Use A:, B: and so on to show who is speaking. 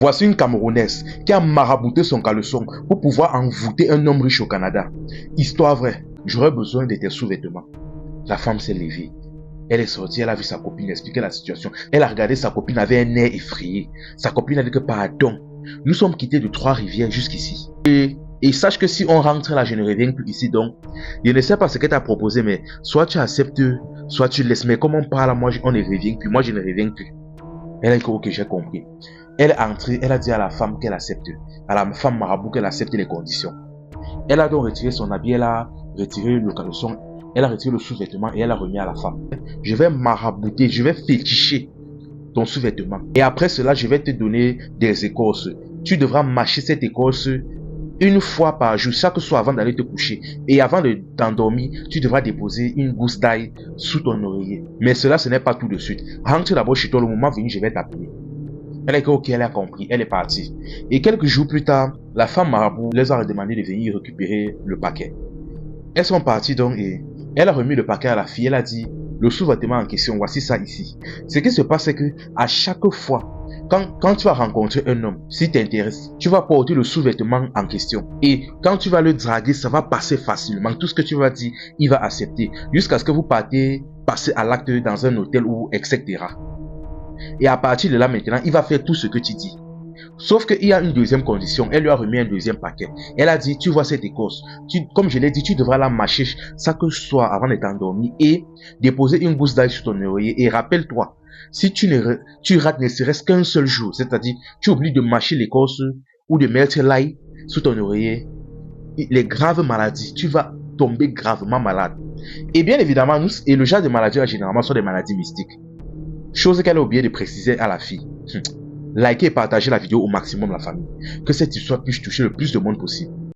A: Voici une Camerounaise qui a marabouté son caleçon pour pouvoir envoûter un homme riche au Canada. Histoire vraie, j'aurais besoin de tes sous-vêtements. La femme s'est levée. Elle est sortie, elle a vu sa copine expliquer la situation. Elle a regardé sa copine avec un air effrayé. Sa copine a dit que pardon, nous sommes quittés de Trois-Rivières jusqu'ici. Et sache que si on rentre là, je ne reviens plus ici. Donc, je ne sais pas ce qu'elle t'a proposé, mais soit tu acceptes, soit tu laisses. Mais comme on parle, moi, on ne revient plus. Moi, je ne reviens plus. Elle a dit que ok, j'ai compris. Elle est entrée, elle a dit à la femme qu'elle accepte. À la femme marabout qu'elle accepte les conditions. Elle a donc retiré son habit, elle a retiré le caleçon, elle a retiré le sous-vêtement et elle a remis à la femme. Je vais marabouter, je vais féticher ton sous-vêtement. Et après cela, je vais te donner des écorces. Tu devras mâcher cette écorce une fois par jour, chaque soir avant d'aller te coucher. Et avant de t'endormir, tu devras déposer une gousse d'ail sous ton oreiller. Mais cela, ce n'est pas tout de suite. Rentre d'abord chez toi, le moment venu, je vais t'appeler. Elle est ok, elle a compris, elle est partie. Et quelques jours plus tard, la femme marabout les a demandé de venir récupérer le paquet. Elles sont parties donc et elle a remis le paquet à la fille. Elle a dit, le sous-vêtement en question, voici ça ici. Ce qui se passe, c'est que à chaque fois, quand tu vas rencontrer un homme, si t'intéresse, tu vas porter le sous-vêtement en question. Et quand tu vas le draguer, ça va passer facilement. Tout ce que tu vas dire, il va accepter. Jusqu'à ce que vous partez, passer à l'acte dans un hôtel ou etc. Et à partir de là maintenant, il va faire tout ce que tu dis. Sauf qu'il y a une deuxième condition. Elle lui a remis un deuxième paquet. Elle a dit, tu vois cette écorce. Comme je l'ai dit, tu devras la mâcher chaque soir avant de t'endormir et déposer une gousse d'ail sur ton oreiller. Et rappelle-toi, si tu rates ne serait-ce qu'un seul jour, c'est-à-dire tu oublies de mâcher l'écorce ou de mettre l'ail sous ton oreiller, les graves maladies, tu vas tomber gravement malade. Et bien évidemment, et le genre de maladies là, généralement sont des maladies mystiques. Chose qu'elle a oublié de préciser à la fille. Likez et partagez la vidéo au maximum la famille. Que cette histoire puisse toucher le plus de monde possible.